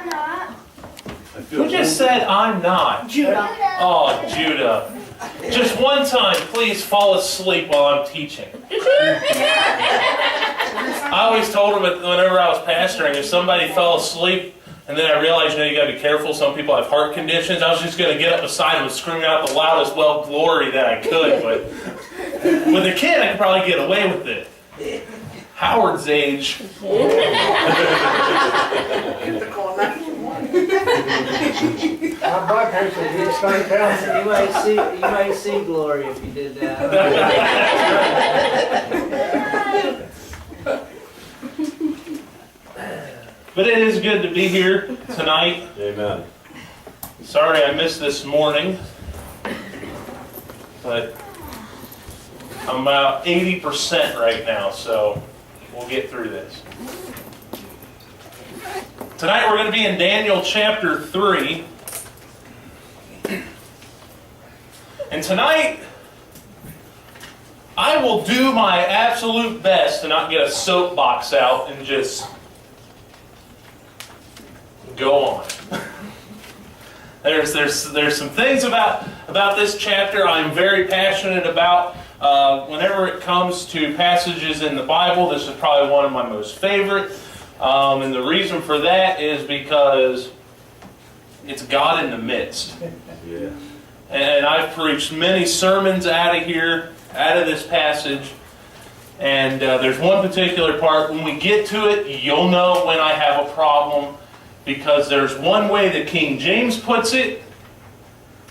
not. Who just said I'm not? Judah. Oh, Judah. Just one time, please fall asleep while I'm teaching. I always told them whenever I was pastoring, if somebody fell asleep, and then I realized, you got to be careful, some people have heart conditions, I was just going to get up beside them and scream out the loudest well glory that I could. But with a kid, I could probably get away with it. Howard's age. My blood pressure did start down. You might see glory if you did that. But it is good to be here tonight. Amen. Sorry I missed this morning, but I'm about 80% right now, so we'll get through this. Tonight we're going to be in Daniel chapter 3. And tonight, I will do my absolute best to not get a soapbox out and just go on. There's some things about this chapter I'm very passionate about. Whenever it comes to passages in the Bible, this is probably one of my most favorite. And the reason for that is because it's God in the midst. Yeah. And I've preached many sermons out of here, out of this passage. And there's one particular part, when we get to it, you'll know when I have a problem. Because there's one way that King James puts it,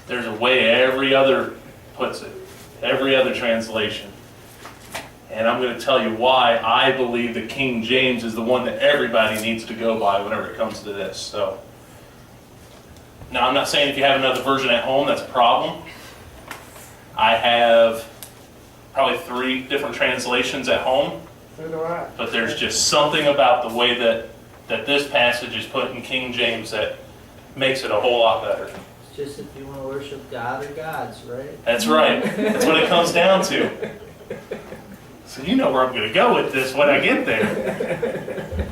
there's a way every other puts it. Every other translation. And I'm going to tell you why I believe that King James is the one that everybody needs to go by whenever it comes to this. So, now I'm not saying if you have another version at home, that's a problem. I have probably 3 different translations at home. So do I. But there's just something about the way that this passage is put in King James that makes it a whole lot better. It's just if you want to worship God or gods, right? That's right. That's what it comes down to. So you know where I'm going to go with this when I get there.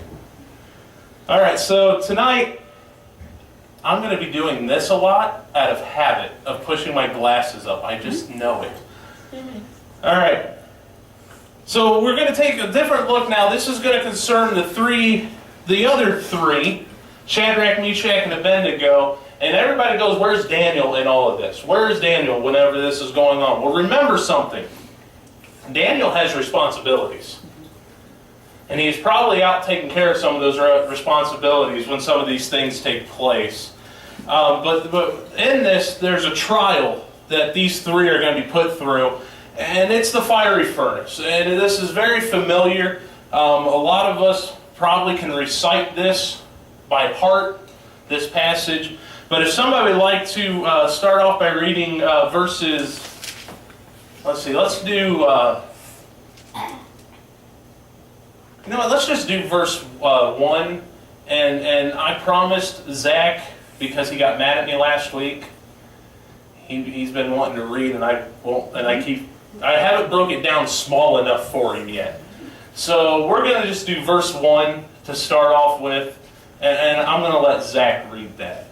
All right, so tonight I'm going to be doing this a lot out of habit of pushing my glasses up. I just know it. All right. So we're going to take a different look now. This is going to concern the other three, Shadrach, Meshach, and Abednego. And everybody goes, where's Daniel in all of this? Where's Daniel whenever this is going on? Well, remember something. Daniel has responsibilities. And he's probably out taking care of some of those responsibilities when some of these things take place. But in this, there's a trial that these 3 are going to be put through. And it's the fiery furnace. And this is very familiar. A lot of us probably can recite this by heart, this passage. But if somebody would like to start off by reading verses, let's see, let's do, you know what, let's just do verse 1. And I promised Zach, because he got mad at me last week, he's been wanting to read, and I haven't broke it down small enough for him yet. So we're going to just do verse 1 to start off with, and I'm going to let Zach read that.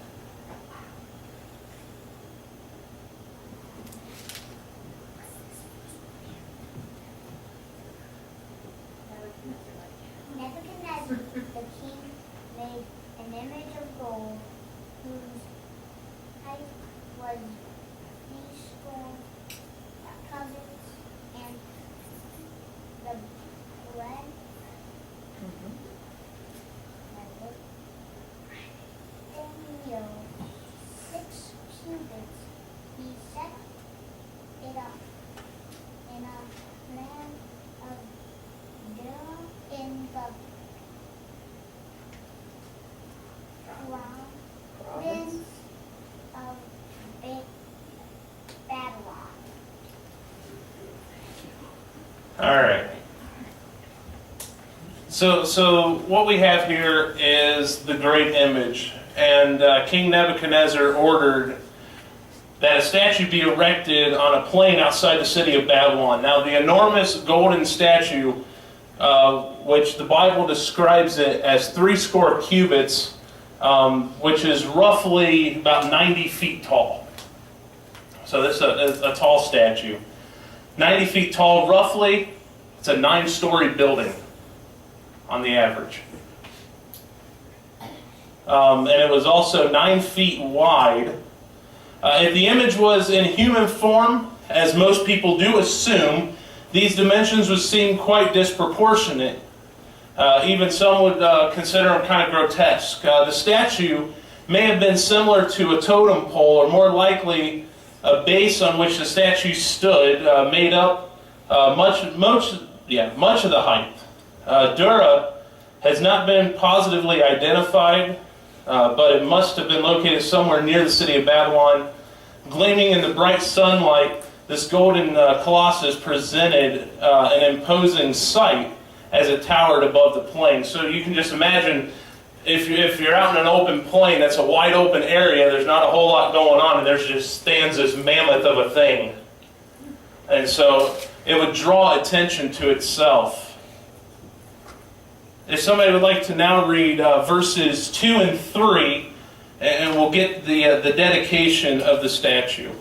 Nebuchadnezzar, the king, made an image of gold whose height was 80 cubits, and the breadth 6 cubits. He set it up in a land of Dura in the province of Babylon. All right. So what we have here is the great image, and King Nebuchadnezzar ordered that a statue be erected on a plain outside the city of Babylon. Now, the enormous golden statue, which the Bible describes it as 80 cubits, which is roughly about 90 feet tall. So this is a tall statue. 90 feet tall, roughly. It's a 9-story building on the average. And it was also 9 feet wide. If the image was in human form, as most people do assume, these dimensions would seem quite disproportionate. Even some would consider them kind of grotesque. The statue may have been similar to a totem pole, or more likely a base on which the statue stood, made up much of the height. Dura has not been positively identified, but it must have been located somewhere near the city of Babylon. Gleaming in the bright sunlight, this golden colossus presented an imposing sight as it towered above the plain. So you can just imagine, if you're out in an open plain, that's a wide open area, there's not a whole lot going on, and there's just stands this mammoth of a thing. And so it would draw attention to itself. If somebody would like to now read verses 2 and 3, and we'll get the dedication of the statue.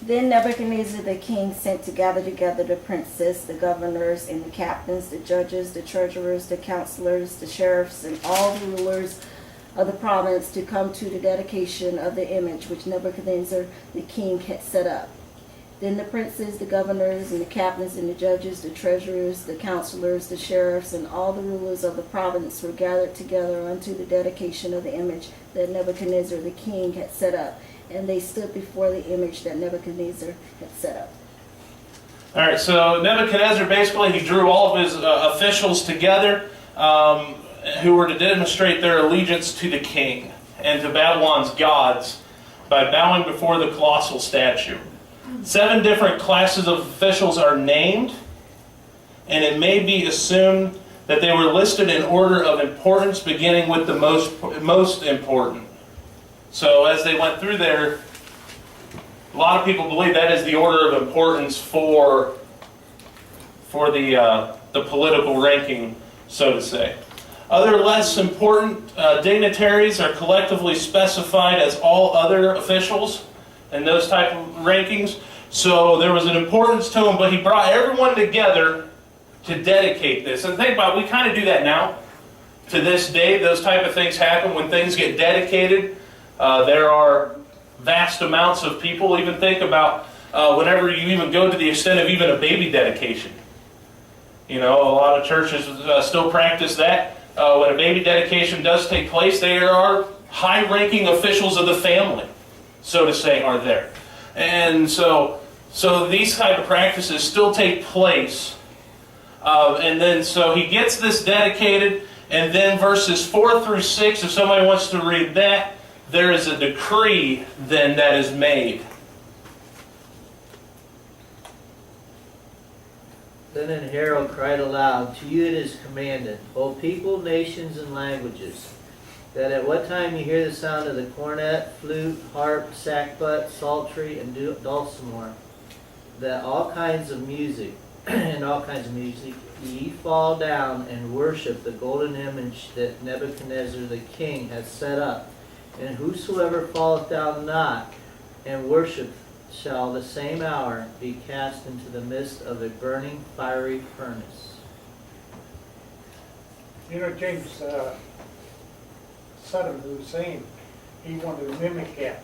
Then Nebuchadnezzar the king sent to gather together the princes, the governors, and the captains, the judges, the treasurers, the counselors, the sheriffs, and all the rulers of the province to come to the dedication of the image which Nebuchadnezzar the king had set up. Then the princes, the governors, and the captains, and the judges, the treasurers, the counselors, the sheriffs, and all the rulers of the province were gathered together unto the dedication of the image that Nebuchadnezzar the king had set up. And they stood before the image that Nebuchadnezzar had set up. All right, so Nebuchadnezzar, basically, he drew all of his officials together who were to demonstrate their allegiance to the king and to Babylon's gods by bowing before the colossal statue. 7 different classes of officials are named, and it may be assumed that they were listed in order of importance, beginning with the most important. So as they went through there, a lot of people believe that is the order of importance for the political ranking, so to say. Other less important dignitaries are collectively specified as all other officials in those type of rankings. So there was an importance to him, but he brought everyone together to dedicate this. And think about it, we kind of do that now. To this day, those type of things happen when things get dedicated. There are vast amounts of people. Even think about whenever you even go to the extent of even a baby dedication. You know, a lot of churches still practice that. When a baby dedication does take place, there are high-ranking officials of the family, so to say, are there. And so these type of practices still take place. And then so he gets this dedicated, and then verses 4 through 6, if somebody wants to read that, there is a decree then that is made. Then an herald cried aloud, to you it is commanded, O people, nations, and languages, that at what time you hear the sound of the cornet, flute, harp, sackbut, psaltery, and dulcimer, that all kinds of music, ye fall down and worship the golden image that Nebuchadnezzar the king hath set up. And whosoever falleth down not and worship shall the same hour be cast into the midst of a burning fiery furnace. You know, James Saddam Hussein, he wanted to mimic that.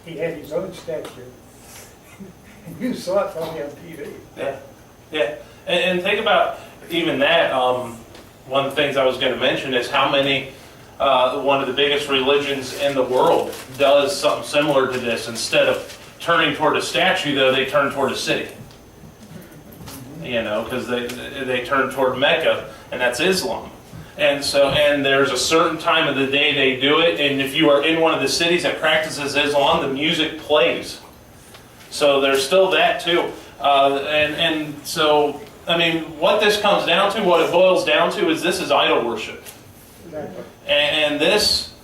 He had his own statue. And you saw it probably on TV. Yeah. And think about even that. One of the things I was going to mention is how many, one of the biggest religions in the world does something similar to this. Instead of turning toward a statue, though, they turn toward a city. You know, because they turn toward Mecca, and that's Islam. And there's a certain time of the day they do it, and if you are in one of the cities that practices Islam, the music plays. So there's still that too. So, I mean, what this comes down to, what it boils down to, is this is idol worship. Exactly. And this,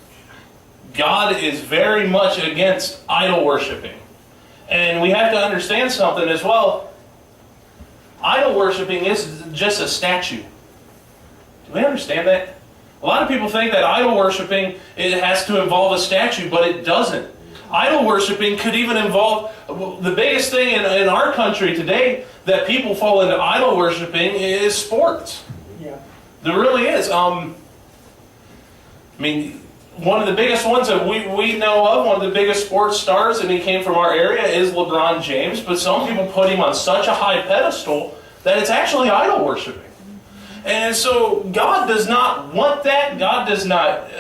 God is very much against idol worshiping. And we have to understand something as well. Idol worshiping is just a statue. Do we understand that? A lot of people think that idol worshiping, it has to involve a statue, but it doesn't. Idol worshiping could even involve, the biggest thing in our country today that people fall into idol worshiping is sports. Yeah. There really is. I mean, one of the biggest ones that we know of, one of the biggest sports stars, and he came from our area, is LeBron James, but some people put him on such a high pedestal that it's actually idol worshiping. And so God does not want that. God does not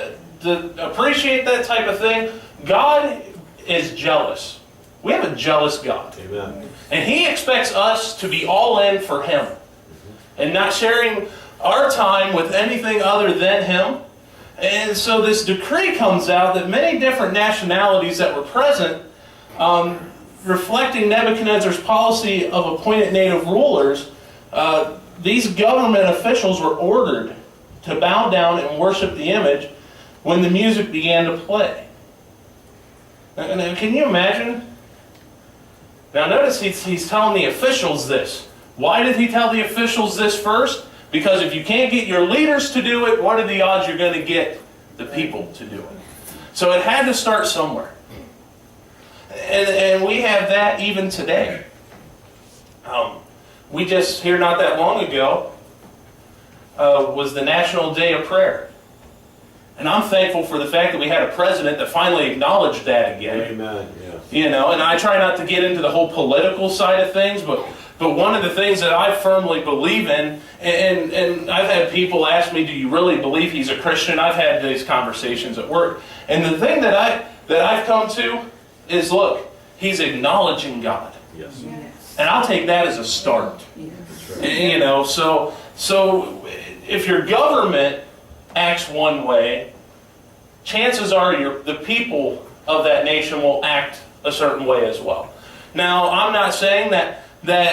appreciate that type of thing. God is jealous. We have a jealous God. Amen. And He expects us to be all in for Him and not sharing our time with anything other than Him. And so this decree comes out that many different nationalities that were present, reflecting Nebuchadnezzar's policy of appointed native rulers, these government officials were ordered to bow down and worship the image when the music began to play. Now, can you imagine? Now notice he's telling the officials this. Why did he tell the officials this first? Because if you can't get your leaders to do it, what are the odds you're going to get the people to do it? So it had to start somewhere. And we have that even today. We just, here not that long ago, was the National Day of Prayer. And I'm thankful for the fact that we had a president that finally acknowledged that again. Amen. Yeah. You know, and I try not to get into the whole political side of things, but one of the things that I firmly believe in, and I've had people ask me, do you really believe he's a Christian? I've had these conversations at work. And the thing that I've come to is, look, he's acknowledging God. Yes. And I'll take that as a start. You know, so if your government acts one way, chances are the people of that nation will act a certain way as well. Now, I'm not saying that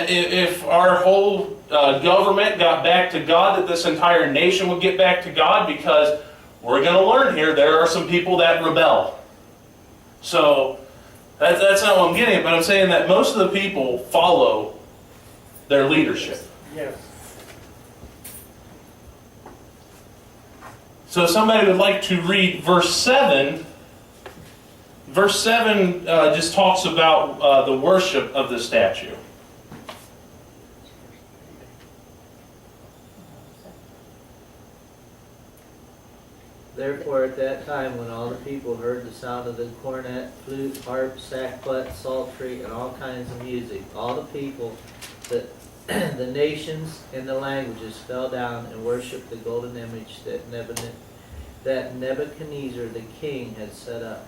if our whole government got back to God, that this entire nation would get back to God, because we're going to learn here there are some people that rebel. So that's not what I'm getting at, but I'm saying that most of the people follow their leadership. Yes. So if somebody would like to read verse 7. Verse 7 just talks about the worship of the statue. Therefore at that time, when all the people heard the sound of the cornet, flute, harp, sackbut, psaltery, and all kinds of music, all the people, the nations and the languages fell down and worshipped the golden image that Nebuchadnezzar the king had set up.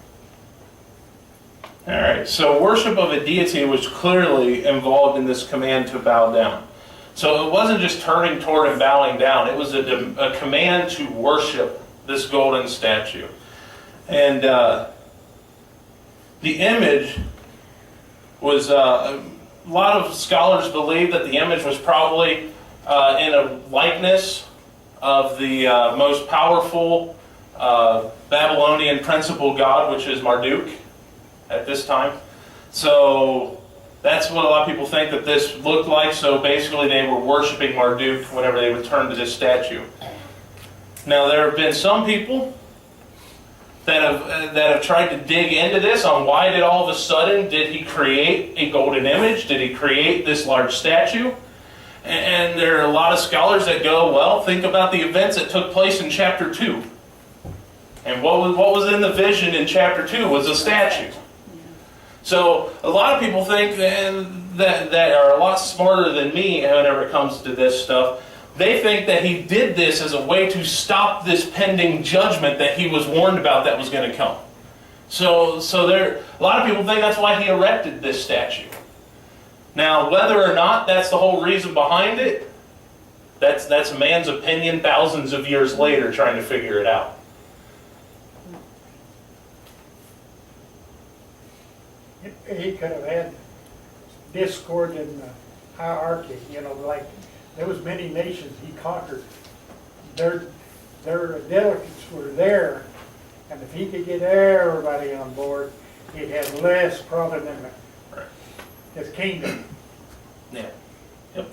All right, so worship of a deity was clearly involved in this command to bow down. So it wasn't just turning toward and bowing down. It was a command to worship this golden statue. And the image was, a lot of scholars believe that the image was probably in a likeness of the most powerful Babylonian principal god, which is Marduk at this time. So that's what a lot of people think that this looked like. So basically they were worshiping Marduk whenever they returned to this statue. Now there have been some people that have tried to dig into this on why did all of a sudden did he create a golden image? Did he create this large statue? And there are a lot of scholars that go, well, think about the events that took place in chapter 2. And what was in the vision in chapter 2 was a statue. So a lot of people think that are a lot smarter than me whenever it comes to this stuff. They think that he did this as a way to stop this pending judgment that he was warned about that was going to come. So a lot of people think that's why he erected this statue. Now, whether or not that's the whole reason behind it, that's a man's opinion thousands of years later trying to figure it out. He could have had discord in the hierarchy, like there was many nations he conquered. Their delegates were there, and if he could get everybody on board, he'd have less problem in his kingdom. Yeah. Yep.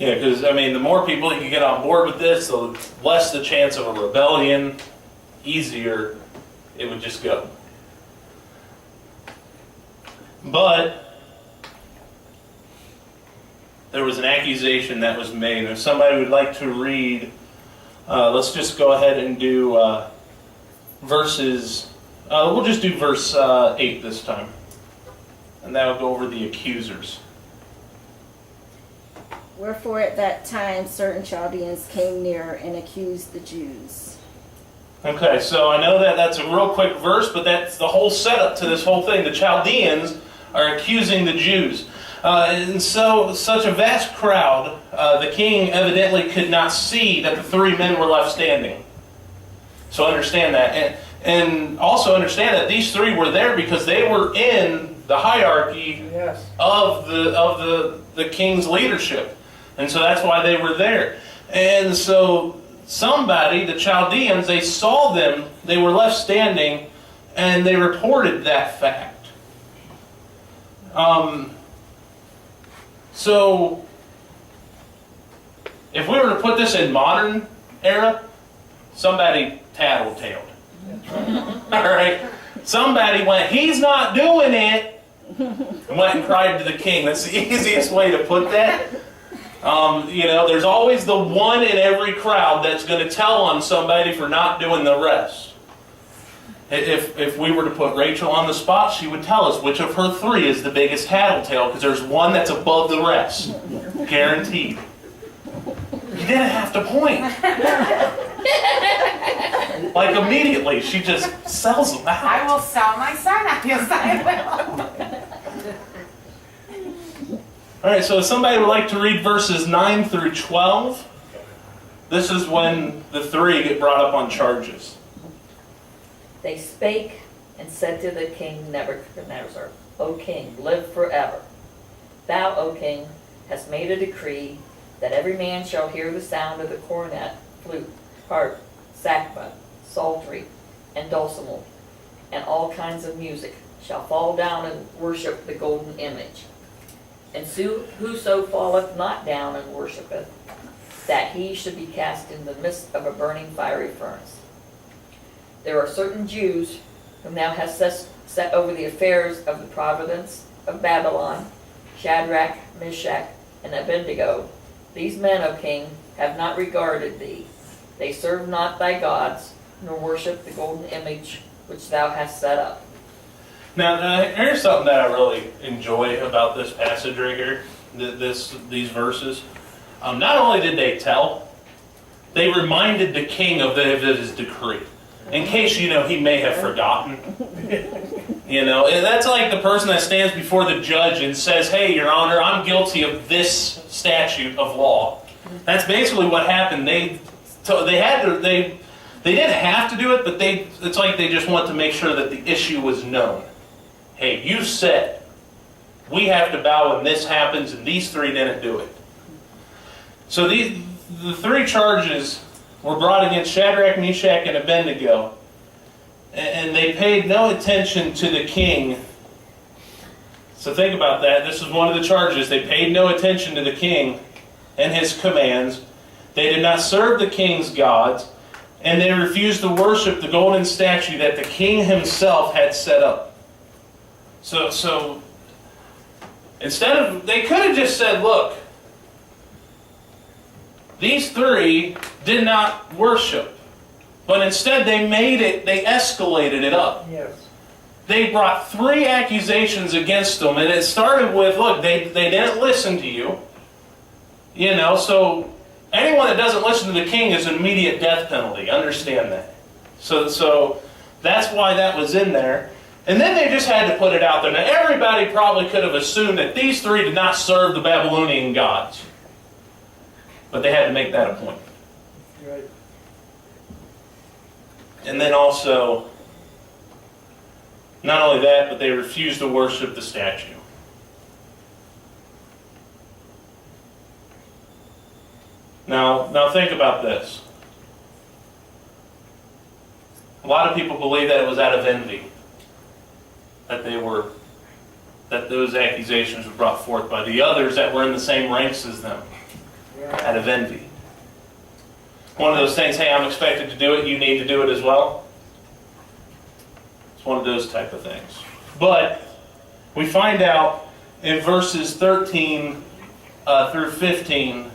Yeah, because, I mean, the more people that can get on board with this, the less the chance of a rebellion, easier it would just go. But there was an accusation that was made. If somebody would like to read, let's just go ahead and do verses, we'll just do verse 8 this time. And that'll go over the accusers. Wherefore at that time certain Chaldeans came near and accused the Jews. Okay, so I know that that's a real quick verse, but that's the whole setup to this whole thing. The Chaldeans are accusing the Jews. And so, such a vast crowd, the king evidently could not see that the three men were left standing. So understand that. And also understand that these three were there because they were in the hierarchy Yes. of the king's leadership. And so that's why they were there. And so somebody, the Chaldeans, they saw them, they were left standing, and they reported that fact. So if we were to put this in modern era, somebody tattletaled. All right? Somebody went, he's not doing it, and went and cried to the king. That's the easiest way to put that. There's always the one in every crowd that's going to tell on somebody for not doing the rest. If we were to put Rachel on the spot, she would tell us which of her three is the biggest tattletale, because there's one that's above the rest. Guaranteed. You didn't have to point. Like immediately, she just sells them out. I will sell my son out. Yes, I will. All right, so if somebody would like to read verses 9 through 12, this is when the three get brought up on charges. They spake and said to the king Nebuchadnezzar, O king, live forever. Thou, O king, hast made a decree that every man shall hear the sound of the cornet, flute, harp, sackbut, psaltery, and dulcimer, and all kinds of music, shall fall down and worship the golden image. And whoso falleth not down and worshipeth, that he should be cast in the midst of a burning fiery furnace. There are certain Jews whom thou hast set over the affairs of the province of Babylon, Shadrach, Meshach, and Abednego. These men, O king, have not regarded thee. They serve not thy gods, nor worship the golden image which thou hast set up. Now, here's something that I really enjoy about this passage right here, these verses. Not only did they tell, they reminded the king of his decree. In case, he may have forgotten. And that's like the person that stands before the judge and says, hey, Your Honor, I'm guilty of this statute of law. That's basically what happened. They didn't have to do it, but it's like they just want to make sure that the issue was known. Hey, you said we have to bow when this happens, and these three didn't do it. So the three charges were brought against Shadrach, Meshach, and Abednego, and they paid no attention to the king. So think about that. This is one of the charges. They paid no attention to the king and his commands. They did not serve the king's gods, and they refused to worship the golden statue that the king himself had set up. So they could have just said, look, these three did not worship. But instead they escalated it up. Yes. They brought three accusations against them, and it started with, look, they didn't listen to you. So anyone that doesn't listen to the king is an immediate death penalty. Understand that. So that's why that was in there. And then they just had to put it out there. Now everybody probably could have assumed that these three did not serve the Babylonian gods. But they had to make that a point. Right. And then also, not only that, but they refused to worship the statue. Now think about this. A lot of people believe that it was out of envy that those accusations were brought forth by the others that were in the same ranks as them. out of envy. One of those things, hey, I'm expected to do it, you need to do it as well. It's one of those type of things. But we find out in verses 13 through 15,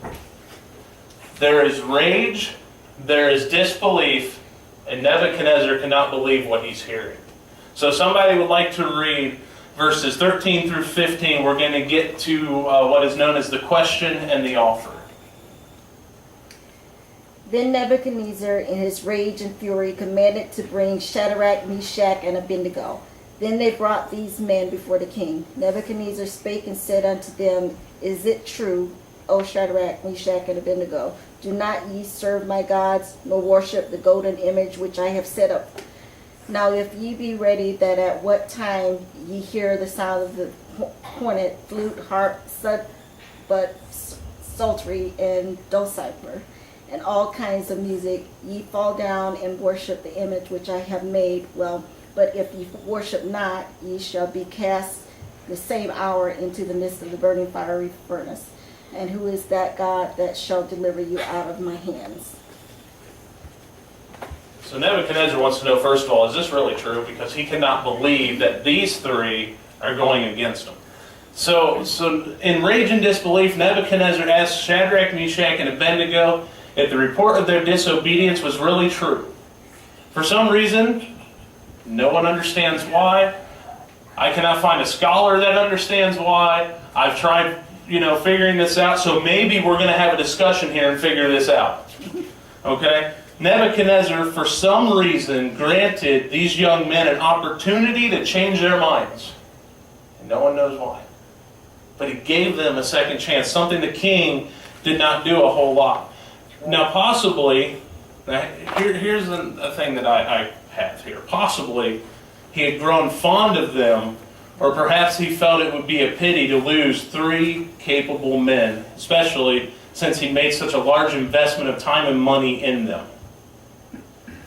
there is rage, there is disbelief, and Nebuchadnezzar cannot believe what he's hearing. So somebody would like to read verses 13 through 15. We're going to get to what is known as the question and the offer. Then Nebuchadnezzar, in his rage and fury, commanded to bring Shadrach, Meshach, and Abednego. Then they brought these men before the king. Nebuchadnezzar spake and said unto them, Is it true, O Shadrach, Meshach, and Abednego? Do not ye serve my gods, nor worship the golden image which I have set up? Now if ye be ready, that at what time ye hear the sound of the cornet, flute, harp, but psaltery, and dulcimer, and all kinds of music, ye fall down and worship the image which I have made. Well, but if ye worship not, ye shall be cast the same hour into the midst of the burning fiery furnace. And who is that God that shall deliver you out of my hands? So Nebuchadnezzar wants to know, first of all, is this really true? Because he cannot believe that these three are going against him. So in rage and disbelief, Nebuchadnezzar asked Shadrach, Meshach, and Abednego if the report of their disobedience was really true. For some reason, no one understands why. I cannot find a scholar that understands why. I've tried, figuring this out, so maybe we're going to have a discussion here and figure this out. Okay? Nebuchadnezzar, for some reason, granted these young men an opportunity to change their minds. And no one knows why. But he gave them a second chance, something the king did not do a whole lot. Now, possibly, here's a thing that I have here. Possibly, he had grown fond of them, or perhaps he felt it would be a pity to lose three capable men, especially since he made such a large investment of time and money in them.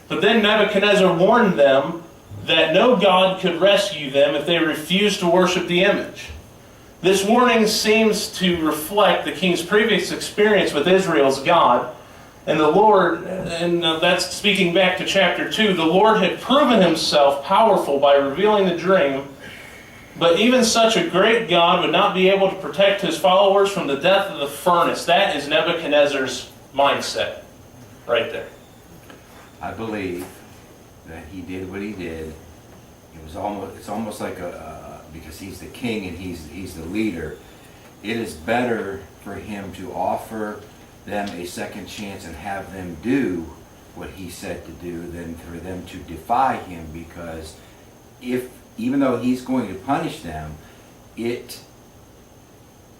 But then Nebuchadnezzar warned them that no God could rescue them if they refused to worship the image. This warning seems to reflect the king's previous experience with Israel's God. And the Lord, and that's speaking back to chapter 2, the Lord had proven himself powerful by revealing the dream. But even such a great God would not be able to protect his followers from the death of the furnace. That is Nebuchadnezzar's mindset right there. I believe that he did what he did. It's almost like because he's the king and he's the leader. It is better for him to offer them a second chance and have them do what he said to do than for them to defy him, because even though he's going to punish them, it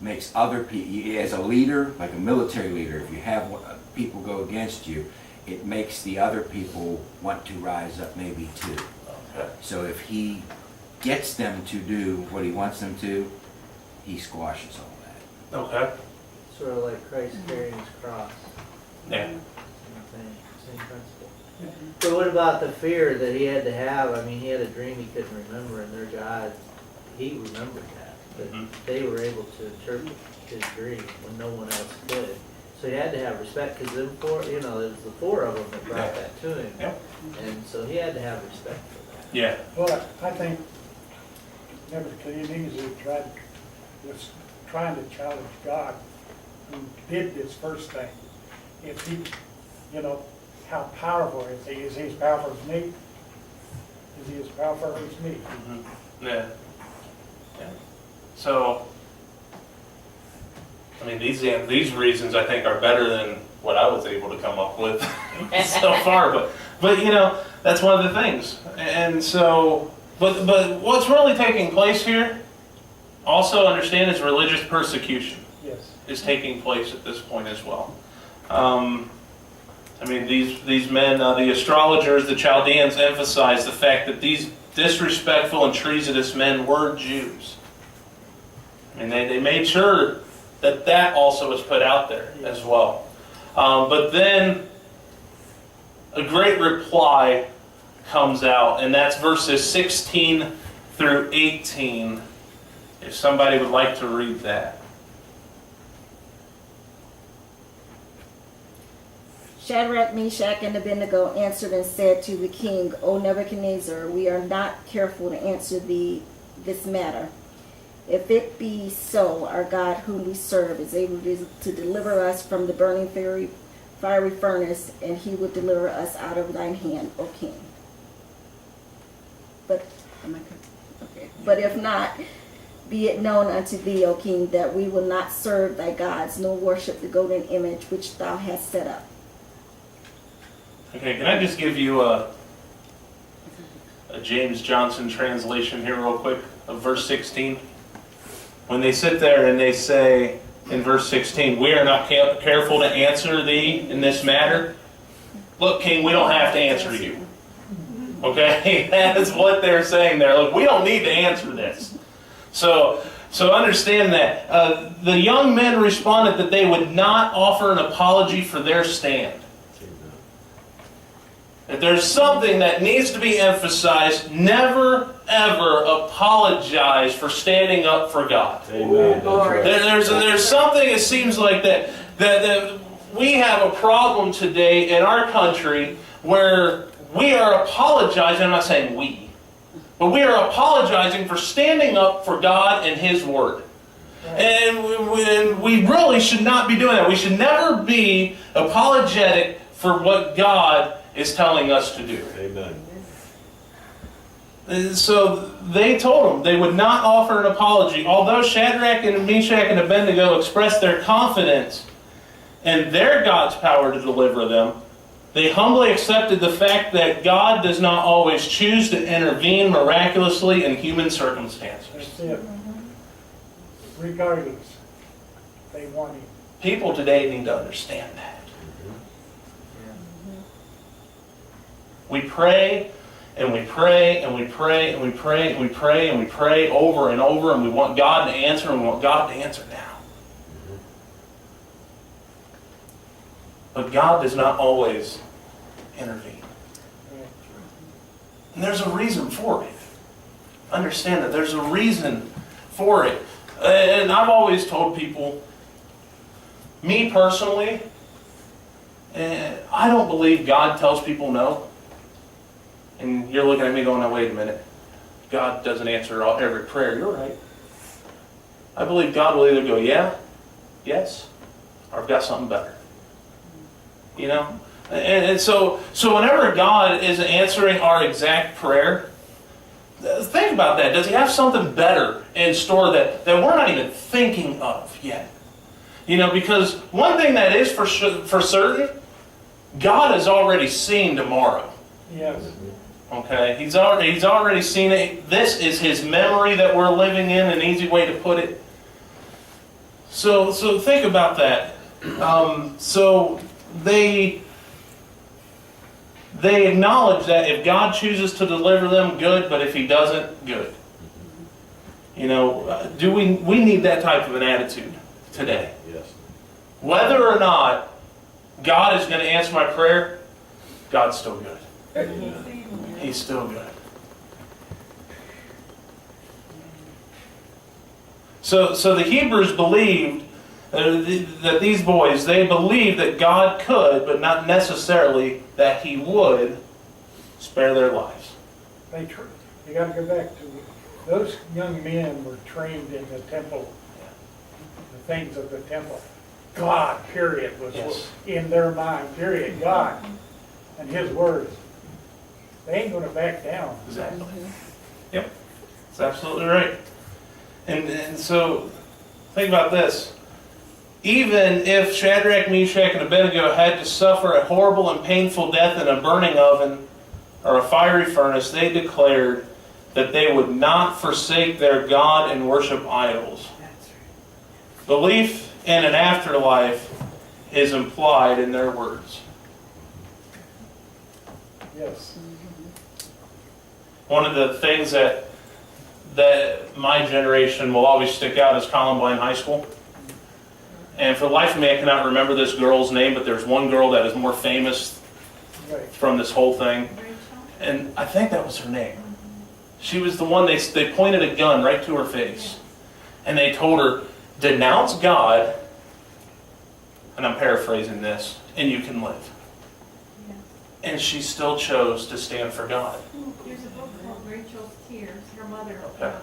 makes other people, as a leader, like a military leader, if you have people go against you, it makes the other people want to rise up maybe too. Okay. So if he gets them to do what he wants them to, he squashes all that. Okay. Sort of like Christ carrying his cross. Yeah. Same thing, same principle. But what about the fear that he had to have? I mean, he had a dream he couldn't remember, and their God, he remembered that. But they were able to interpret his dream when no one else could. So he had to have respect, because them four, it was the four of them that brought that to him. Yep. And so he had to have respect for that. Yeah. Well, I think Nebuchadnezzar was trying to challenge God, who did this first thing. If he, how powerful is he? Is he as powerful as me? Is he as powerful as me? Mm-hmm. Yeah. So, I mean, these reasons I think are better than what I was able to come up with so far. But that's one of the things. And so, but what's really taking place here, also understand, is religious persecution. Yes. Is taking place at this point as well. I mean, these men, the astrologers, the Chaldeans, emphasize the fact that these disrespectful and treasonous men were Jews. I mean, they made sure that also was put out there as well. But then a great reply comes out, and that's verses 16 through 18, if somebody would like to read that. Shadrach, Meshach, and Abednego answered and said to the king, O Nebuchadnezzar, we are not careful to answer thee this matter. If it be so, our God whom we serve is able to deliver us from the burning fiery furnace, and he will deliver us out of thine hand, O king. But if not, be it known unto thee, O king, that we will not serve thy gods, nor worship the golden image which thou hast set up. Okay, can I just give you a James Johnson translation here real quick of verse 16? When they sit there and they say in verse 16, we are not careful to answer thee in this matter. Look, king, we don't have to answer you. Okay, that is what they're saying there. Look, we don't need to answer this. So understand that. The young men responded that they would not offer an apology for their stand. If there's something that needs to be emphasized, never ever apologize for standing up for God. Amen. There's something, it seems like that we have a problem today in our country where we are apologizing. I'm not saying we, but we are apologizing for standing up for God and His Word. And we really should not be doing that. We should never be apologetic for what God is telling us to do. Amen. And so they told him they would not offer an apology. Although Shadrach and Meshach and Abednego expressed their confidence in their God's power to deliver them, they humbly accepted the fact that God does not always choose to intervene miraculously in human circumstances. That's it. Regardless, they want him. People today need to understand that. We pray, and we pray, and we pray, and we pray, and we pray, and we pray over and over, and we want God to answer, and we want God to answer now. But God does not always intervene. And there's a reason for it. Understand that there's a reason for it. And I've always told people, me personally, I don't believe God tells people no. And you're looking at me going, now wait a minute. God doesn't answer every prayer. You're right. I believe God will either go, yeah, yes, or I've got something better. You know? And so whenever God is answering our exact prayer, think about that. Does He have something better in store that we're not even thinking of yet? You know, because one thing that is for certain, God has already seen tomorrow. Yes. Okay, he's already seen it. This is His memory that we're living in, an easy way to put it. So think about that. So they acknowledge that if God chooses to deliver them, good, but if He doesn't, good. You know, we need that type of an attitude today. Yes. Whether or not God is going to answer my prayer, God's still good. He's still good. So the Hebrews believed that these boys, they believed that God could, but not necessarily that He would spare their lives. You got to go back to those young men were trained in the temple, the things of the temple. God, period, was in their mind, period. God and His words. They ain't going to back down. Exactly. Yep. That's absolutely right. And so, think about this. Even if Shadrach, Meshach, and Abednego had to suffer a horrible and painful death in a burning oven or a fiery furnace, they declared that they would not forsake their God and worship idols. Belief in an afterlife is implied in their words. Yes. One of the things that my generation will always stick out is Columbine High School. And for the life of me, I cannot remember this girl's name, but there's one girl that is more famous from this whole thing. And I think that was her name. She was the one, they pointed a gun right to her face. And they told her, denounce God, and I'm paraphrasing this, and you can live. and she still chose to stand for God. There's a book called Rachel's Tears. Her mother, Okay.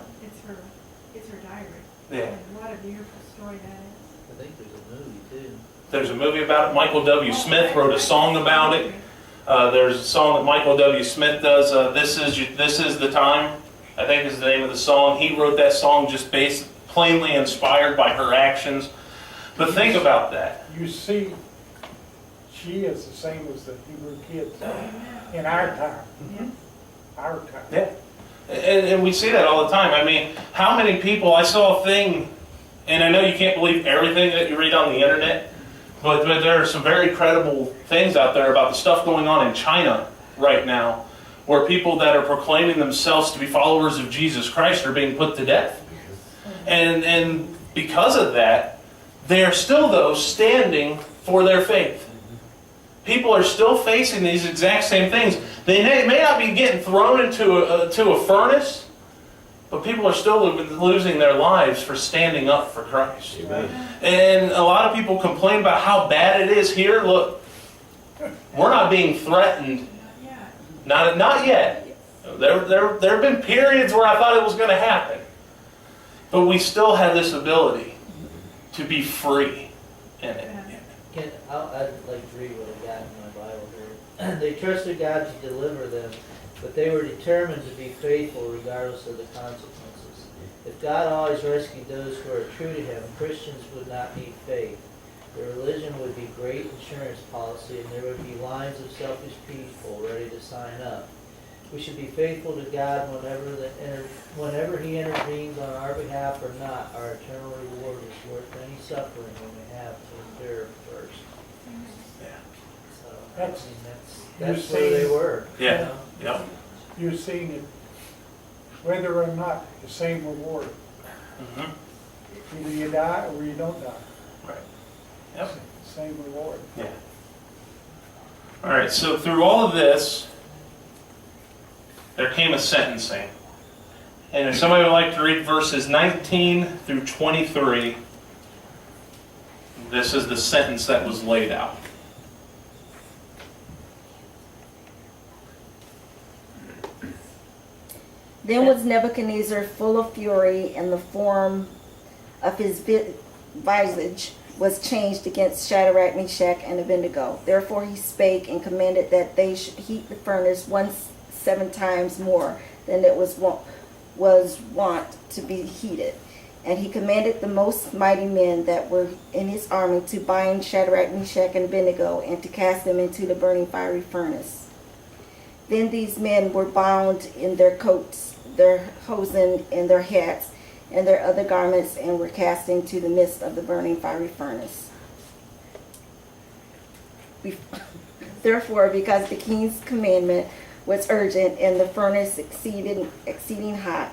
it's her diary. Yeah. And what a beautiful story that is. I think there's a movie too. There's a movie about it. Michael W. Smith wrote a song about it. There's a song that Michael W. Smith does. This is the time, I think is the name of the song. He wrote that song just based, plainly inspired by her actions. But think about that. You see, she is the same as the Hebrew kids in our time. Our time. Yeah. And we see that all the time. I mean, how many people, I saw a thing, and I know you can't believe everything that you read on the internet, but there are some very credible things out there about the stuff going on in China right now, where people that are proclaiming themselves to be followers of Jesus Christ are being put to death. And because of that, they are still, though, standing for their faith. People are still facing these exact same things. They may not be getting thrown into a furnace, but people are still losing their lives for standing up for Christ. Amen. And a lot of people complain about how bad it is here. Look, we're not being threatened. Not yet. There have been periods where I thought it was going to happen. But we still have this ability to be free in it. I'd like to read what I got in my Bible here. They trusted God to deliver them, but they were determined to be faithful regardless of the consequences. If God always rescued those who are true to Him, Christians would not need faith. Their religion would be great insurance policy, and there would be lines of selfish people ready to sign up. We should be faithful to God whenever He intervenes on our behalf or not. Our eternal reward is worth any suffering we may have to endure first. Yeah. So, That's- that's where they were. Yeah. You know? Yep. You're seeing it, whether or not, the same reward. Mhm. Either you die or you don't die. Right. Yep. Same reward. Yeah. All right, so through all of this, there came a sentencing. And if somebody would like to read verses 19 through 23, this is the sentence that was laid out. Then was Nebuchadnezzar full of fury, and the form of his visage was changed against Shadrach, Meshach, and Abednego. Therefore he spake and commanded that they should heat the furnace 7 times more than it was wont to be heated. And he commanded the most mighty men that were in his army to bind Shadrach, Meshach, and Abednego, and to cast them into the burning fiery furnace. Then these men were bound in their coats, their hosen, and their hats, and their other garments, and were cast into the midst of the burning fiery furnace. Therefore, because the king's commandment was urgent, and the furnace exceeding hot,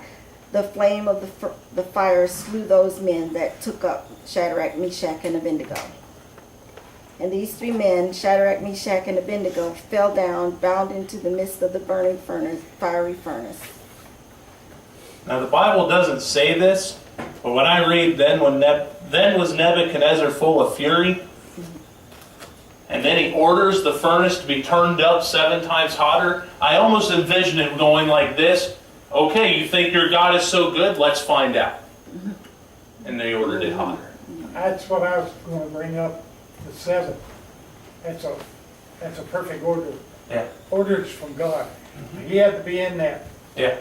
the flame of the fire slew those men that took up Shadrach, Meshach, and Abednego. And these 3 men, Shadrach, Meshach, and Abednego, fell down, bound into the midst of the burning fiery furnace. Now the Bible doesn't say this, but when I read, then was Nebuchadnezzar full of fury, and then he orders the furnace to be turned up 7 times hotter, I almost envision it going like this. Okay, you think your God is so good? Let's find out. And they ordered it hotter. That's what I was going to bring up, the 7. That's a perfect order. Yeah. Orders from God. He had to be in that. Yeah.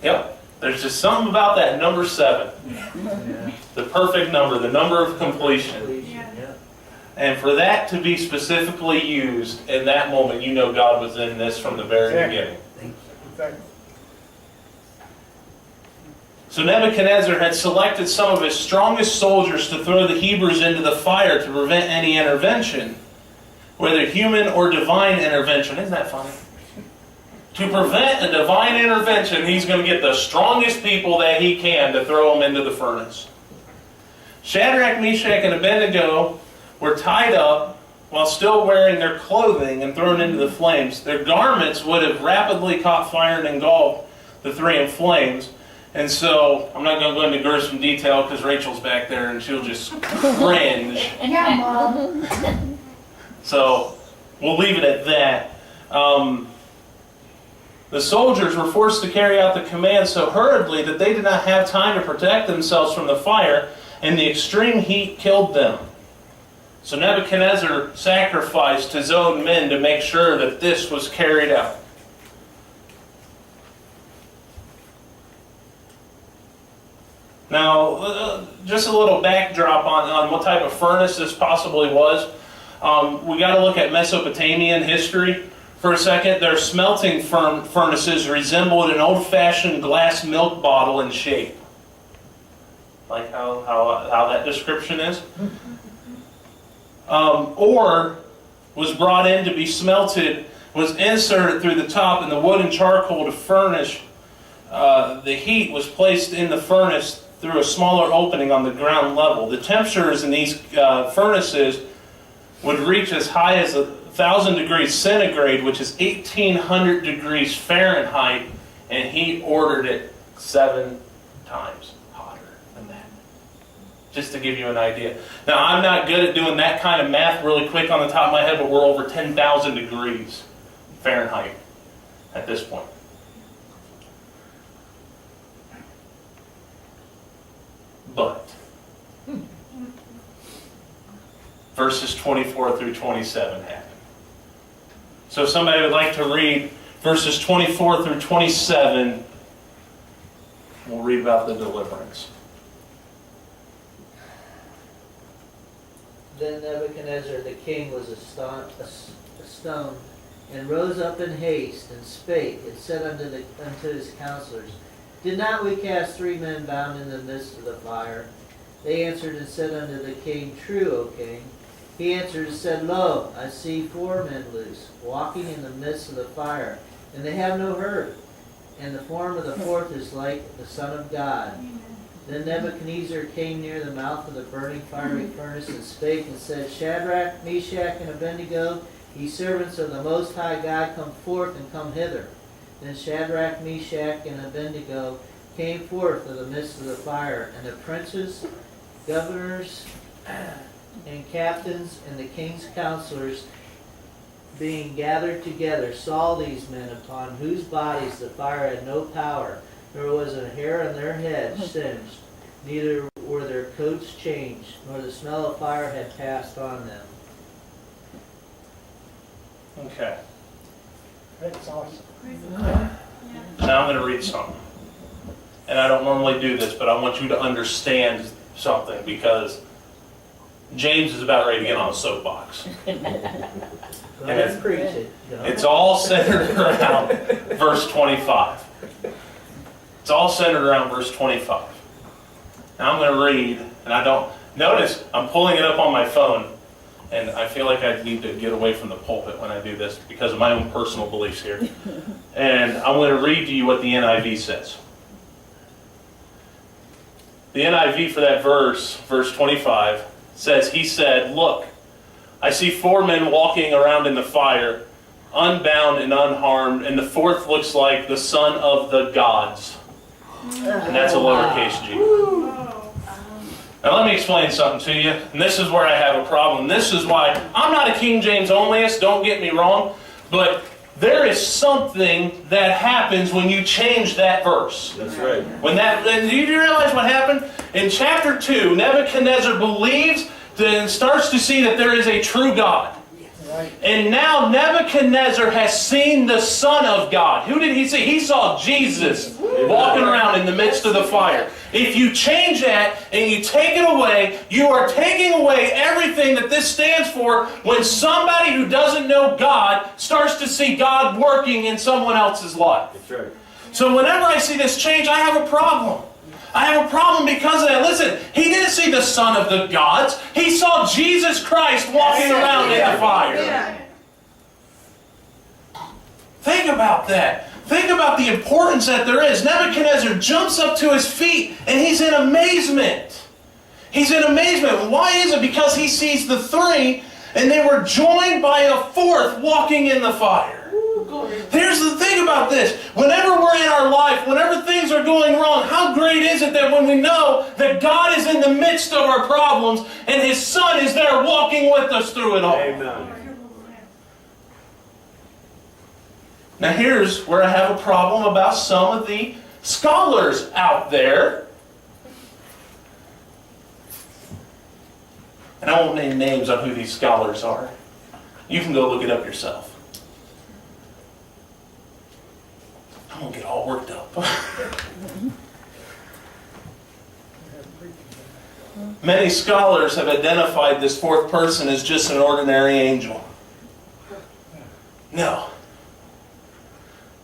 Yep. There's just something about that number 7. Yeah. The perfect number, the number of completion. Yeah. And for that to be specifically used in that moment, you know God was in this from the very Exactly. beginning. Exactly. So Nebuchadnezzar had selected some of his strongest soldiers to throw the Hebrews into the fire to prevent any intervention, whether human or divine intervention. Isn't that funny? To prevent a divine intervention, he's going to get the strongest people that he can to throw them into the furnace. Shadrach, Meshach, and Abednego were tied up while still wearing their clothing and thrown into the flames. Their garments would have rapidly caught fire and engulfed the 3 in flames. And so, I'm not going to go into gruesome detail because Rachel's back there and she'll just cringe. Yeah, Mom. So, we'll leave it at that. The soldiers were forced to carry out the command so hurriedly that they did not have time to protect themselves from the fire, and the extreme heat killed them. So Nebuchadnezzar sacrificed his own men to make sure that this was carried out. Now, just a little backdrop on what type of furnace this possibly was. We got to look at Mesopotamian history for a second. Their smelting furnaces resembled an old-fashioned glass milk bottle in shape. Like how that description is. Ore was brought in to be smelted, was inserted through the top, and the wood and charcoal to furnish the heat was placed in the furnace through a smaller opening on the ground level. The temperatures in these furnaces would reach as high as 1,000 degrees centigrade, which is 1,800 degrees Fahrenheit, and he ordered it 7 times hotter than that. Just to give you an idea. Now, I'm not good at doing that kind of math really quick on the top of my head, but we're over 10,000 degrees Fahrenheit at this point. But verses 24 through 27 happen. So if somebody would like to read verses 24 through 27, we'll read about the deliverance. Then Nebuchadnezzar the king was astonished, and rose up in haste, and spake, and said unto his counselors, Did not we cast 3 men bound in the midst of the fire? They answered and said unto the king, True, O king. He answered and said, Lo, I see 4 men loose, walking in the midst of the fire, and they have no hurt. And the form of the 4th is like the Son of God. Then Nebuchadnezzar came near the mouth of the burning fiery furnace, and spake and said, Shadrach, Meshach, and Abednego, ye servants of the Most High God, come forth and come hither. Then Shadrach, Meshach, and Abednego came forth of the midst of the fire, and the princes, governors, and captains, and the king's counselors, being gathered together, saw these men upon whose bodies the fire had no power, nor was a hair on their head singed, neither were their coats changed, nor the smell of fire had passed on them. Okay. That's awesome. Now I'm going to read something. And I don't normally do this, but I want you to understand something, because James is about ready to get on a soapbox. Go ahead and preach it. It's all centered around verse 25. It's all centered around verse 25. Now I'm going to read, and I don't... Notice, I'm pulling it up on my phone, and I feel like I need to get away from the pulpit when I do this because of my own personal beliefs here. And I'm going to read to you what the NIV says. The NIV for that verse, verse 25, says, He said, Look, I see 4 men walking around in the fire, unbound and unharmed, and the 4th looks like the son of the gods. And that's a lowercase g. Now let me explain something to you, and this is where I have a problem. This is why I'm not a King James onlyist, don't get me wrong, but there is something that happens when you change that verse. That's right. And do you realize what happened? In chapter 2, Nebuchadnezzar believes and starts to see that there is a true God. And now Nebuchadnezzar has seen the Son of God. Who did he see? He saw Jesus walking around in the midst of the fire. If you change that and you take it away, you are taking away everything that this stands for when somebody who doesn't know God starts to see God working in someone else's life. That's right. So whenever I see this change, I have a problem. I have a problem because of that. Listen, he didn't see the Son of the gods. He saw Jesus Christ walking around in the fire. Think about that. Think about the importance that there is. Nebuchadnezzar jumps up to his feet and he's in amazement. He's in amazement. Why is it? Because he sees the 3 and they were joined by a 4th walking in the fire. Here's the thing about this. Whenever we're in our life, whenever things are going wrong, how great is it that when we know that God is in the midst of our problems and His Son is there walking with us through it all? Amen. Now here's where I have a problem about some of the scholars out there. And I won't name names on who these scholars are. You can go look it up yourself. I'm going to get all worked up. Many scholars have identified this fourth person as just an ordinary angel. No.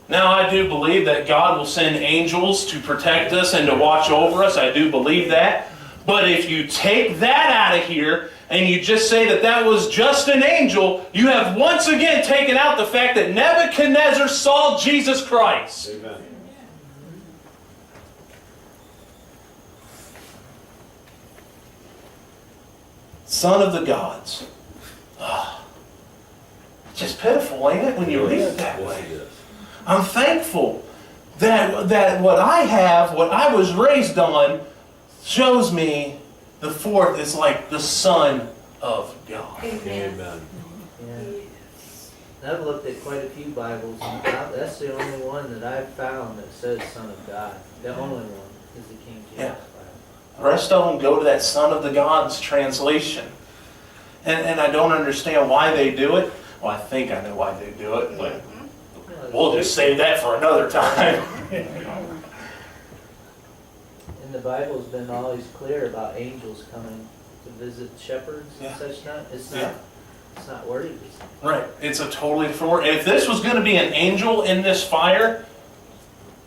Now, I do believe that God will send angels to protect us and to watch over us. I do believe that. But if you take that out of here and you just say that that was just an angel, you have once again taken out the fact that Nebuchadnezzar saw Jesus Christ. Amen. Son of the gods. Ah, just pitiful, ain't it, when you read it that way? I'm thankful that what I have, what I was raised on, shows me the fourth is like the Son of God. Amen. Yeah. I've looked at quite a few Bibles, and that's the only one that I've found that says Son of God. The only one is the King James Yeah. Bible. The rest of them go to that Son of the Gods translation. And I don't understand why they do it. Well, I think I know why they do it, but we'll just save that for another time. And the Bible's been always clear about angels coming to visit shepherds and Yeah. such. It's Yeah. not worded. Right. It's a totally different word. If this was going to be an angel in this fire,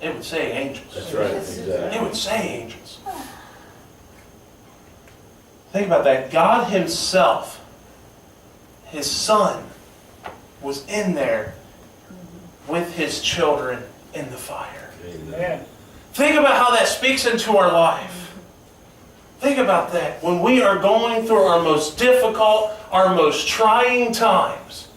it would say angels. That's right, exactly. It would say angels. Think about that. God Himself, His Son, was in there with His children in the fire. Man, Think about how that speaks into our life. Think about that. When we are going through our most difficult, our most trying times,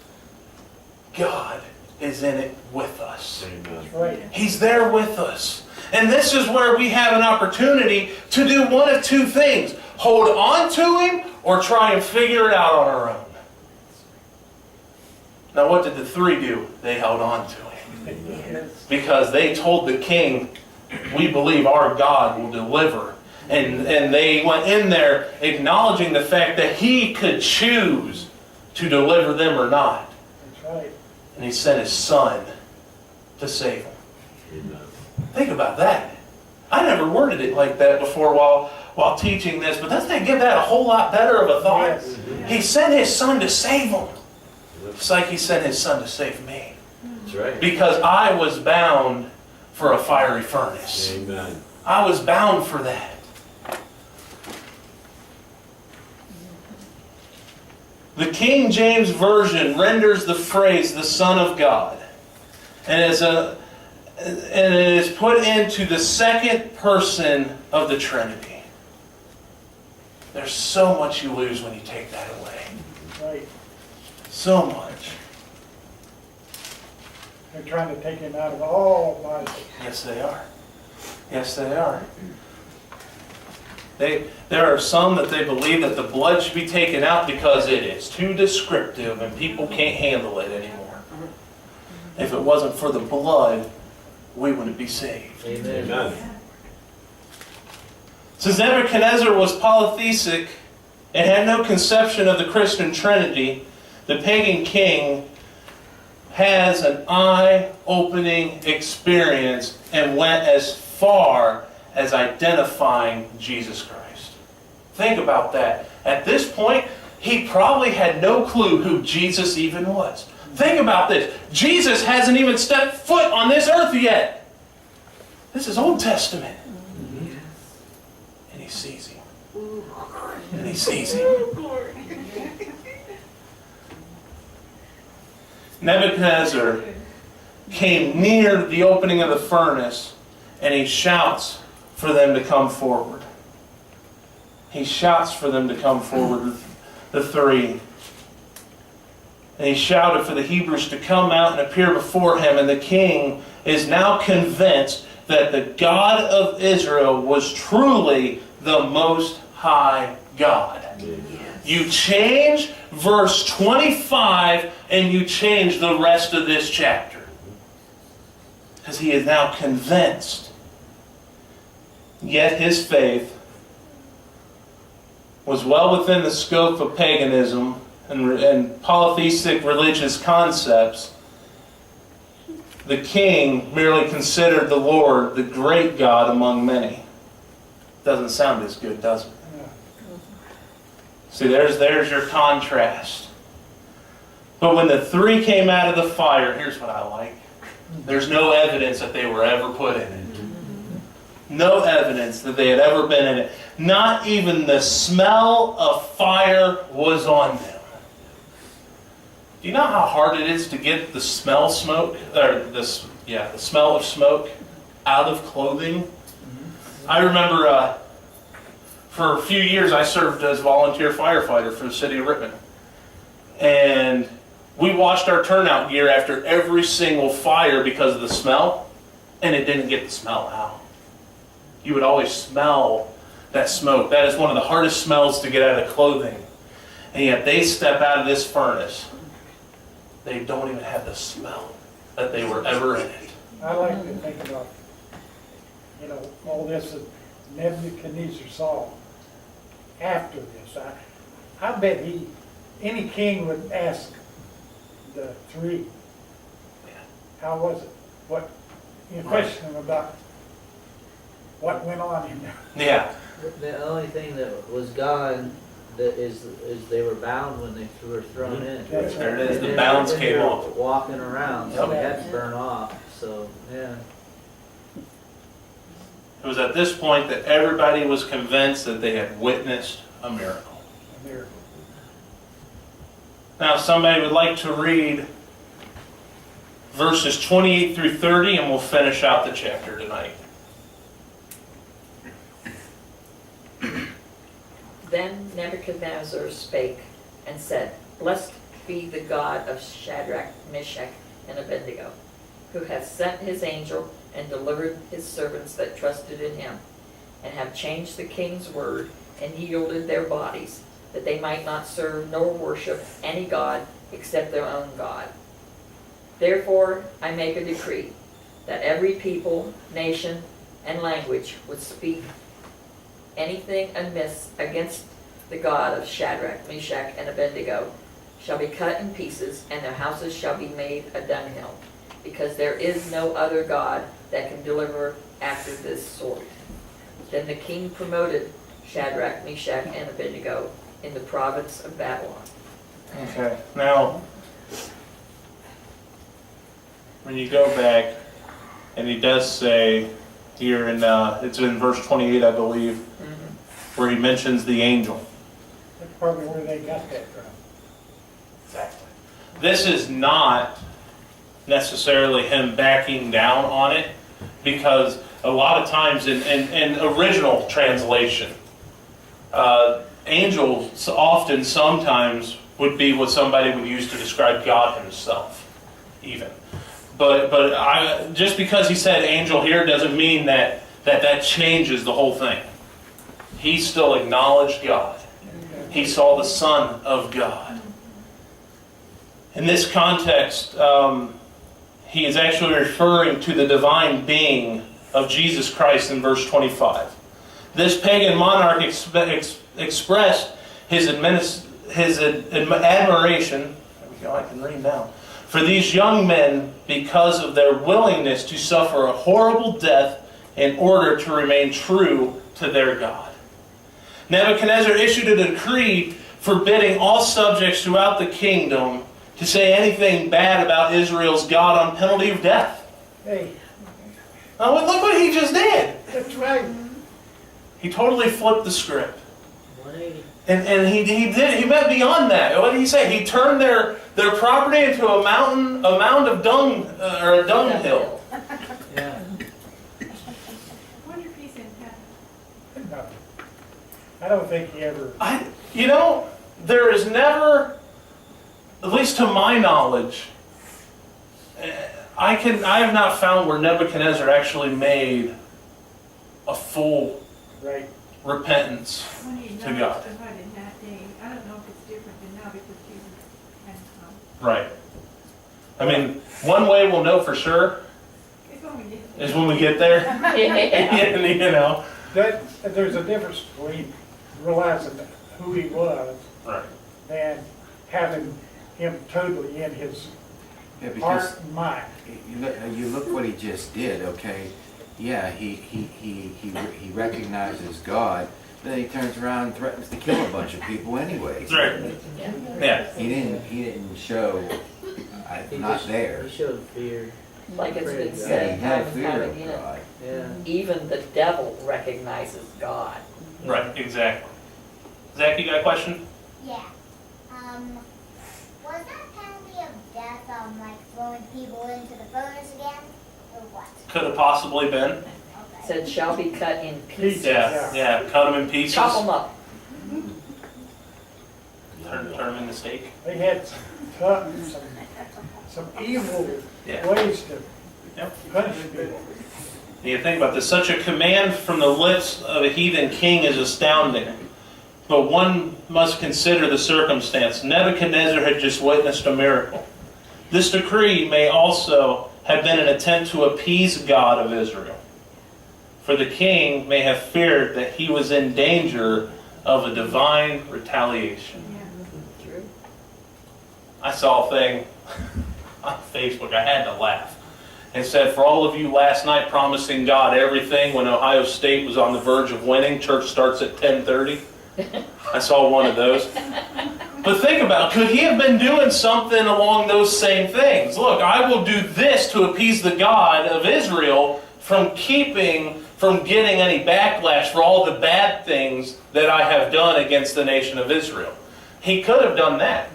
God is in it with us. Amen. right. He's there with us. And this is where we have an opportunity to do one of two things. Hold on to Him or try and figure it out on our own. Now what did the three do? They held on to Him. Yes. Because they told the king, we believe our God will deliver. And they went in there acknowledging the fact that He could choose to deliver them or not. That's right. And He sent His Son to save them. Amen. Think about that. I never worded it like that before while teaching this, but doesn't that give that a whole lot better of a thought? Yes. He sent His Son to save them. It's like He sent His Son to save me. That's right. Because I was bound for a fiery furnace. Amen. I was bound for that. The King James Version renders the phrase the Son of God. And it is put into the second person of the Trinity. There's so much you lose when you take that away. Right. So much. They're trying to take Him out of all bodies. Yes, they are. Yes, they are. There are some that they believe that the blood should be taken out because it is too descriptive and people can't handle it anymore. If it wasn't for the blood, we wouldn't be saved. Amen. Amen. Since Nebuchadnezzar was polytheistic and had no conception of the Christian Trinity, the pagan king has an eye-opening experience and went as far as identifying Jesus Christ. Think about that. At this point, he probably had no clue who Jesus even was. Think about this. Jesus hasn't even stepped foot on this earth yet. This is Old Testament. And he sees Him. And he sees Him. Nebuchadnezzar came near the opening of the furnace and he shouts for them to come forward. He shouts for them to come forward, the three. And he shouted for the Hebrews to come out and appear before him. And the king is now convinced that the God of Israel was truly the Most High God. You change verse 25 and you change the rest of this chapter. because he is now convinced. Yet his faith was well within the scope of paganism and polytheistic religious concepts. The king merely considered the Lord the great God among many. Doesn't sound as good, does it? See, there's your contrast. But when the three came out of the fire, here's what I like. There's no evidence that they were ever put in it. No evidence that they had ever been in it. Not even the smell of fire was on them. Do you know how hard it is to get the smell of smoke out of clothing? I remember for a few years I served as volunteer firefighter for the city of Rittman. And we washed our turnout gear after every single fire because of the smell, and it didn't get the smell out. You would always smell that smoke. That is one of the hardest smells to get out of clothing. And yet they step out of this furnace. They don't even have the smell that they were ever in it. I like to think about, all this that Nebuchadnezzar saw after this. I bet any king would ask the three, how was it? What, question them about what went on in there. Yeah. The only thing that was gone that is they were bound when they were thrown in. That's There it is. And The then bounds when came you're off. walking around, so they Yep. had to burn off. So yeah. It was at this point that everybody was convinced that they had witnessed a miracle. A miracle. Now, if somebody would like to read verses 28 through 30, and we'll finish out the chapter tonight. Then Nebuchadnezzar spake and said, Blessed be the God of Shadrach, Meshach, and Abednego, who hath sent his angel and delivered his servants that trusted in him, and have changed the king's word, and yielded their bodies, that they might not serve nor worship any god except their own God. Therefore I make a decree, that every people, nation, and language would speak anything amiss against the God of Shadrach, Meshach, and Abednego shall be cut in pieces, and their houses shall be made a dunghill, because there is no other God that can deliver after this sort. Then the king promoted Shadrach, Meshach, and Abednego in the province of Babylon. Okay, now, when you go back, and he does say here in, it's in verse 28, I believe, where he mentions the angel. That's probably where they got that from. Exactly. This is not necessarily him backing down on it, because a lot of times in original translation, angels often sometimes would be what somebody would use to describe God himself, even. But just because he said angel here doesn't mean that changes the whole thing. He still acknowledged God. He saw the Son of God. In this context, he is actually referring to the divine being of Jesus Christ in verse 25. This pagan monarch expressed his admiration, there we go, I can read now, for these young men because of their willingness to suffer a horrible death in order to remain true to their God. Nebuchadnezzar issued a decree forbidding all subjects throughout the kingdom to say anything bad about Israel's God on penalty of death. Hey, Now, look what he just did. that's right. He totally flipped the script. 180. And he went beyond that. What did he say? He turned their property into a mound of dung, or a dunghill. Yeah. I wonder if he's in heaven. No. I don't think he ever, There is never, at least to my knowledge, I have not found where Nebuchadnezzar actually made a full right. repentance When he to God. testified in that day, I don't know if it's different than now because Jesus had come. Right. I mean, one way we'll know for sure, It's only is when we get there. Yeah. You know. There's a difference between realizing who he was Right. than having him totally in his Yeah, because heart and mind. you look what he just did, okay? Yeah, he recognizes God, but then he turns around and threatens to kill a bunch of people anyways. Right. Yeah. He didn't show, not there. He showed fear. Like it's been Yeah, said he time had and fear time of again, God. Yeah. even the devil recognizes God. Right. Exactly. Zach, you got a question? Yeah. Was that penalty of death, like throwing people into the furnace again, or what? Could have possibly been. Okay. Said shall be cut in pieces. Yeah. Yeah. Cut them in pieces. Chop them up. Turn them into steak. They had some evil Yeah. ways to Yep. punish people. You think about this, such a command from the lips of a heathen king is astounding. But one must consider the circumstance. Nebuchadnezzar had just witnessed a miracle. This decree may also have been an attempt to appease God of Israel. For the king may have feared that he was in danger of a divine retaliation. True. I saw a thing on Facebook, I had to laugh. It said, for all of you last night promising God everything when Ohio State was on the verge of winning, church starts at 10:30. I saw one of those. But think about it, could he have been doing something along those same things? Look, I will do this to appease the God of Israel from getting any backlash for all the bad things that I have done against the nation of Israel. He could have done that.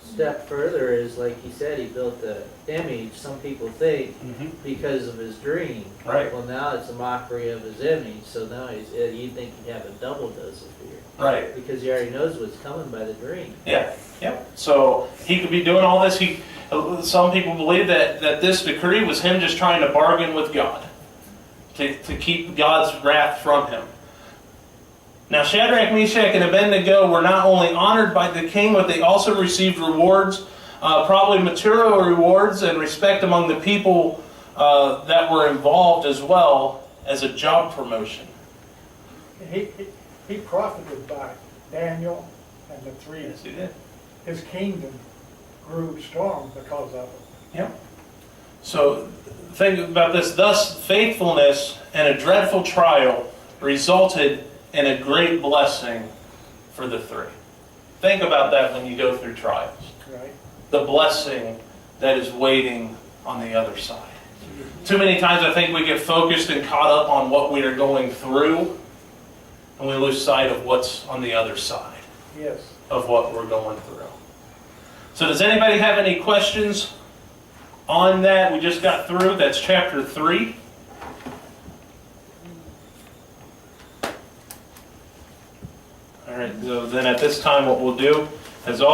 Step further is, like he said, he built the image, some people think, because of his dream. Right. Well, now it's a mockery of his image, so now you'd think he'd have a double dose of fear. Right. Because he already knows what's coming by the dream. Yeah. So he could be doing all this. Some people believe that this decree was him just trying to bargain with God to keep God's wrath from him. Now Shadrach, Meshach, and Abednego were not only honored by the king, but they also received rewards, probably material rewards and respect among the people that were involved, as well as a job promotion. He profited by Daniel and the three. Yes, he did. His kingdom grew strong because of it. Yep. So think about this. Thus, faithfulness and a dreadful trial resulted in a great blessing for the three. Think about that when you go through trials. Right. The blessing that is waiting on the other side. Too many times I think we get focused and caught up on what we are going through, and we lose sight of what's on the other side Yes. of what we're going through. So does anybody have any questions on that we just got through? That's chapter 3. All right, so then at this time what we'll do is